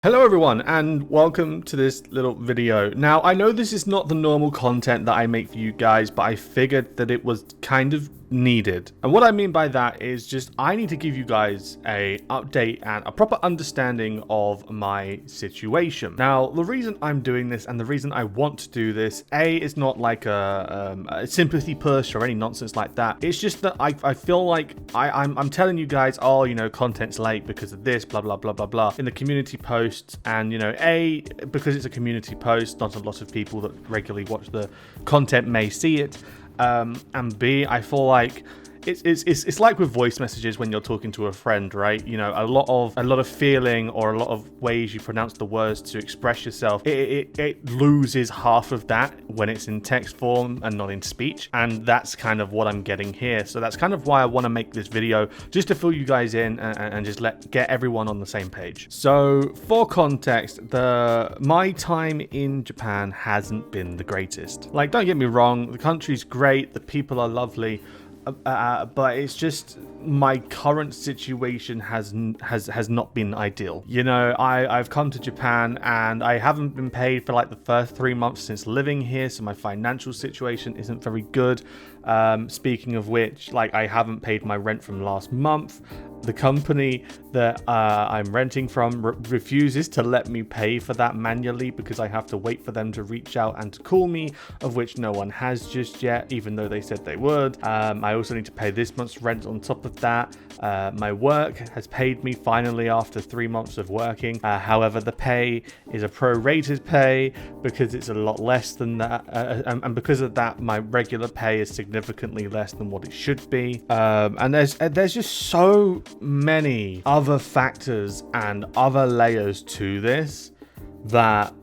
Hello everyone and welcome to this little video. Now I know this is not the normal content that I make for you guys, but I figured that it was kind of needed. And what I mean by that is just I need to give you guys a update and a proper understanding of my situation. Now the reason I'm doing this and the reason I want to do this, is not like a sympathy push or any nonsense like that. It's just that I feel like I'm telling you guys, oh, you know, content's late because of this, blah blah blah blah blah, in the community posts, and you know, because it's a community post, not a lot of people that regularly watch the content may see it. And B, I feel like it's like with voice messages when you're talking to a friend, right? You know, a lot of feeling or a lot of ways you pronounce the words to express yourself, it loses half of that when it's in text form and not in speech, and that's kind of what I'm getting here. So that's kind of why I want to make this video, just to fill you guys in and just get everyone on the same page. So for context, my time in Japan hasn't been the greatest. Like, don't get me wrong, the country's great, the people are lovely. But it's just my current situation has not been ideal. You know, I've come to Japan and I haven't been paid for like the first 3 months since living here, so my financial situation isn't very good. Speaking of which, like, I haven't paid my rent from last month. The company that I'm renting from refuses to let me pay for that manually because I have to wait for them to reach out and to call me, of which no one has just yet, even though they said they would. I also need to pay this month's rent on top of that. My work has paid me finally after 3 months of working. However, the pay is a prorated pay because it's a lot less than that. And because of that, my regular pay is significantly less than what it should be. And there's just so many other factors and other layers to this that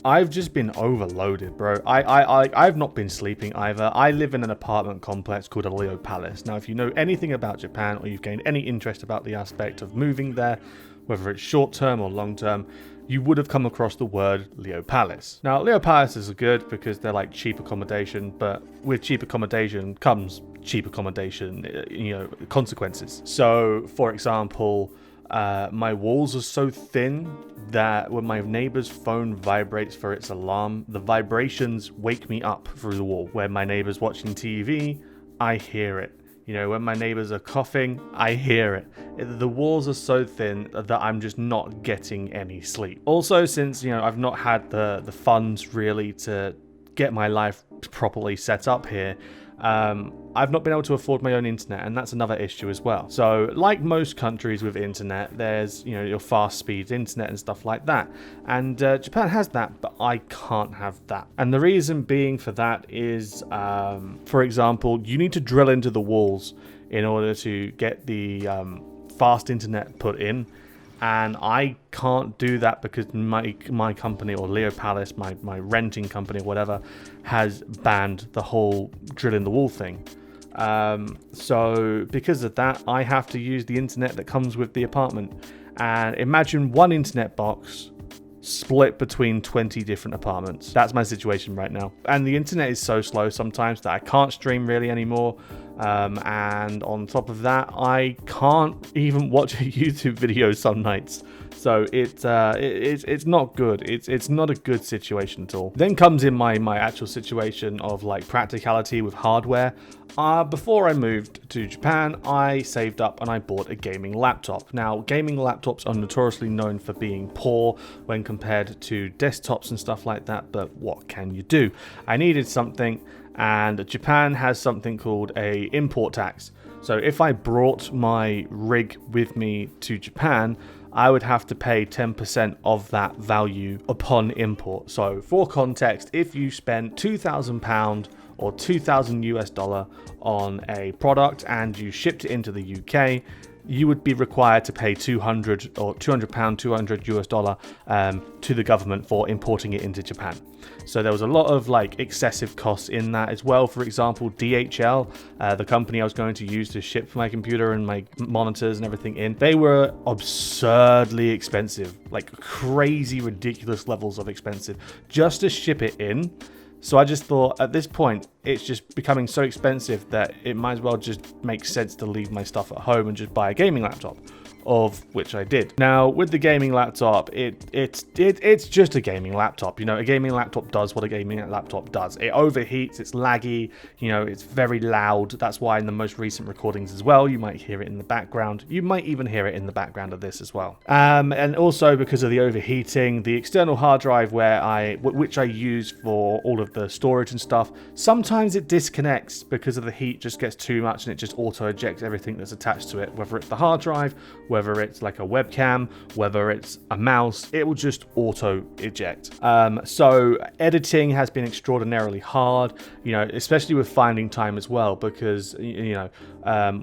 I've just been overloaded, bro. I've not been sleeping either. I live in an apartment complex called a Leo Palace. Now, if you know anything about Japan or you've gained any interest about the aspect of moving there, whether it's short term or long term, you would have come across the word Leo Palace. Now, Leo Palaces are good because they're like cheap accommodation, but with cheap accommodation comes cheap accommodation, you know, consequences. So, for example, my walls are so thin that when my neighbor's phone vibrates for its alarm, the vibrations wake me up through the wall. When my neighbor's watching TV, I hear it. You know, when my neighbors are coughing, I hear it. The walls are so thin that I'm just not getting any sleep. Also, since, you know, I've not had the funds really to get my life properly set up here, I've not been able to afford my own internet, and that's another issue as well. So, like most countries with internet, there's, you know, your fast speed internet and stuff like that. And Japan has that, but I can't have that. And the reason being for that is, for example, you need to drill into the walls in order to get the fast internet put in. And I can't do that because my company, or Leo Palace, my renting company or whatever, has banned the whole drill in the wall thing. So because of that, I have to use the internet that comes with the apartment. And imagine one internet box split between 20 different apartments. That's my situation right now. And the internet is so slow sometimes that I can't stream really anymore. And on top of that, I can't even watch a YouTube video some nights. So it's not good. It's not a good situation at all. Then comes in my actual situation of like practicality with hardware. Before I moved to Japan, I saved up and I bought a gaming laptop. Now, gaming laptops are notoriously known for being poor when compared to desktops and stuff like that, but what can you do? I needed something, and Japan has something called a import tax. So if I brought my rig with me to Japan, I would have to pay 10% of that value upon import. So for context, if you spent £2,000 or $2,000 on a product and you shipped it into the UK, you would be required to pay £200 or $200 to the government for importing it into Japan. So there was a lot of like excessive costs in that as well. For example, DHL, the company I was going to use to ship my computer and my monitors and everything in, they were absurdly expensive, like crazy, ridiculous levels of expensive just to ship it in. So I just thought at this point, it's just becoming so expensive that it might as well just make sense to leave my stuff at home and just buy a gaming laptop. of which I did. Now, with the gaming laptop, it's just a gaming laptop. You know, a gaming laptop does what a gaming laptop does. It overheats, it's laggy, you know, it's very loud. That's why in the most recent recordings as well, you might hear it in the background. You might even hear it in the background of this as well. And also because of the overheating, the external hard drive which I use for all of the storage and stuff, sometimes it disconnects because of the heat, just gets too much and it just auto ejects everything that's attached to it, whether it's the hard drive, whether it's like a webcam, whether it's a mouse, it will just auto eject. So editing has been extraordinarily hard, you know, especially with finding time as well, because, you know,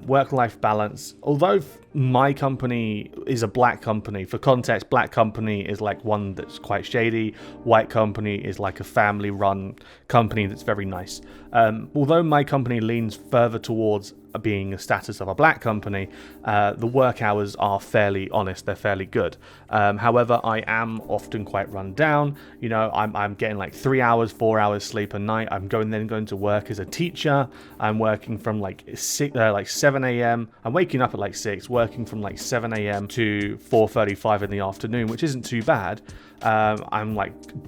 work-life balance, although my company is a black company. For context, black company is like one that's quite shady. White company is like a family-run company that's very nice. Although my company leans further towards being a status of a black company, the work hours are fairly honest. They're fairly good. However, I am often quite run down. You know, I'm getting like 3 hours, 4 hours sleep a night. I'm going to work as a teacher. I'm working from like 7 a.m. I'm waking up at like 6, working from like 7 a.m. to 4:35 in the afternoon, which isn't too bad. I'm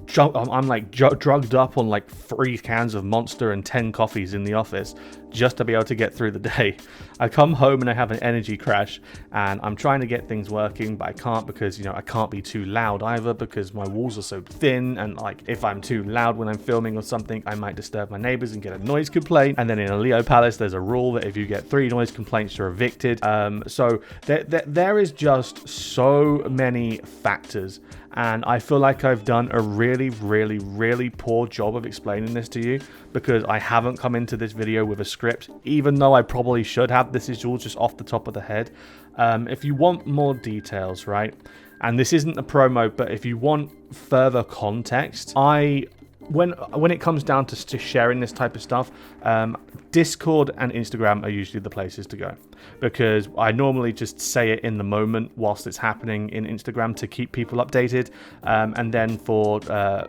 drugged up on like 3 cans of Monster and 10 coffees in the office just to be able to get through the day. I come home and I have an energy crash, and I'm trying to get things working, but I can't because, you know, I can't be too loud either because my walls are so thin, and like if I'm too loud when I'm filming or something, I might disturb my neighbors and get a noise complaint. And then in a Leo Palace, there's a rule that if you get 3 noise complaints, you're evicted. So there is just so many factors, and I feel like I've done a really poor job of explaining this to you because I haven't come into this video with a script, even though I probably should have. This is all just off the top of the head. If you want more details, right, and this isn't a promo, but if you want further context, when it comes down to sharing this type of stuff, Discord and Instagram are usually the places to go, because I normally just say it in the moment whilst it's happening in Instagram to keep people updated, and then for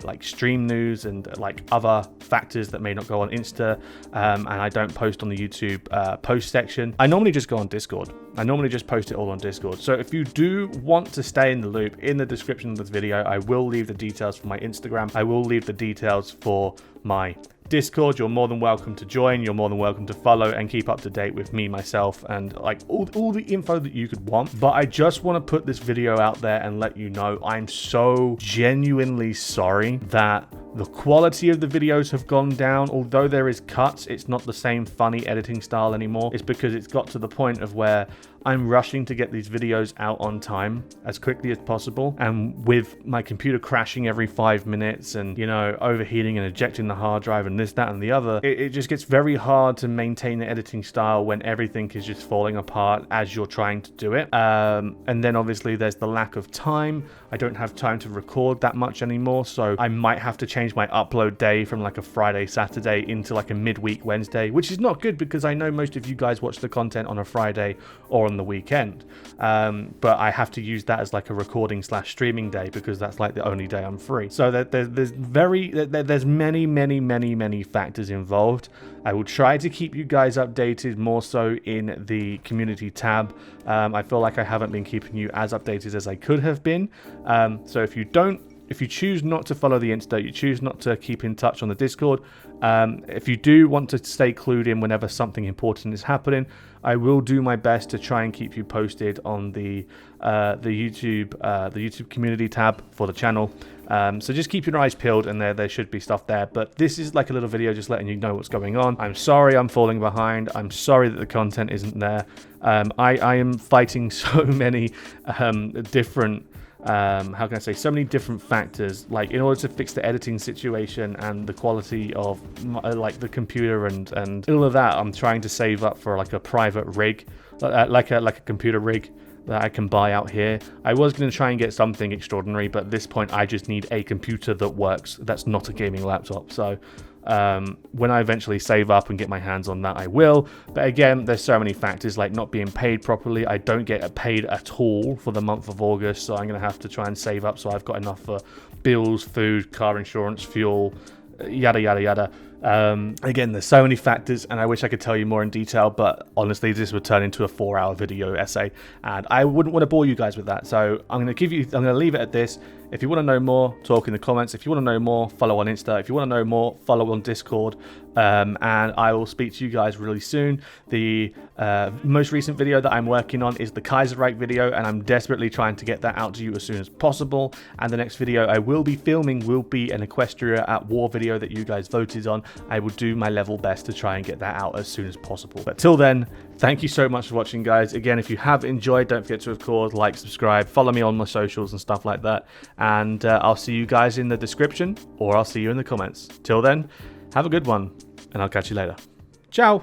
like stream news and like other factors that may not go on Insta, and I don't post on the YouTube post section, I normally just go on Discord. I normally just post it all on Discord. So if you do want to stay in the loop, in the description of this video, I will leave the details for my Instagram. I will leave the details for my Discord. You're more than welcome to join. You're more than welcome to follow and keep up to date with me, myself, and like all the info that you could want. But I just want to put this video out there and let you know I'm so genuinely sorry that the quality of the videos have gone down. Although there is cuts, it's not the same funny editing style anymore. It's because it's got to the point of where I'm rushing to get these videos out on time as quickly as possible, and with my computer crashing every 5 minutes and, you know, overheating and ejecting the hard drive and this, that, and the other, it just gets very hard to maintain the editing style when everything is just falling apart as you're trying to do it. And then obviously there's the lack of time. I don't have time to record that much anymore, so I might have to change my upload day from like a Friday, Saturday into like a midweek Wednesday, which is not good because I know most of you guys watch the content on a Friday or on the weekend, but I have to use that as like a recording / streaming day because that's like the only day I'm free. So there's many factors involved. I will try to keep you guys updated more so in the community tab. I feel like I haven't been keeping you as updated as I could have been. So if you choose not to follow the Insta, you choose not to keep in touch on the Discord, if you do want to stay clued in whenever something important is happening, I will do my best to try and keep you posted on the YouTube community tab for the channel. So just keep your eyes peeled, and there should be stuff there. But this is like a little video just letting you know what's going on. I'm sorry I'm falling behind. I'm sorry that the content isn't there. I am fighting so many different how can I say, so many different factors, like in order to fix the editing situation and the quality of like the computer and all of that. I'm trying to save up for like a private rig, like a computer rig that I can buy out here. I was going to try and get something extraordinary, but at this point I just need a computer that works, that's not a gaming laptop. So when I eventually save up and get my hands on that, I will. But again, there's so many factors, like not being paid properly. I don't get paid at all for the month of August, so I'm going to have to try and save up so I've got enough for bills, food, car insurance, fuel, yada yada yada. Again, there's so many factors, and I wish I could tell you more in detail, but honestly, this would turn into a 4-hour video essay, and I wouldn't want to bore you guys with that. So I'm going to leave it at this. If you want to know more, talk in the comments. If you want to know more, follow on Insta. If you want to know more, follow on Discord. And I will speak to you guys really soon. The most recent video that I'm working on is the Kaiserreich video, and I'm desperately trying to get that out to you as soon as possible. And the next video I will be filming will be an Equestria at War video that you guys voted on. I will do my level best to try and get that out as soon as possible. But till then, thank you so much for watching, guys. Again, if you have enjoyed, don't forget to, of course, like, subscribe, follow me on my socials and stuff like that. And I'll see you guys in the description, or I'll see you in the comments. Till then, have a good one, and I'll catch you later. Ciao!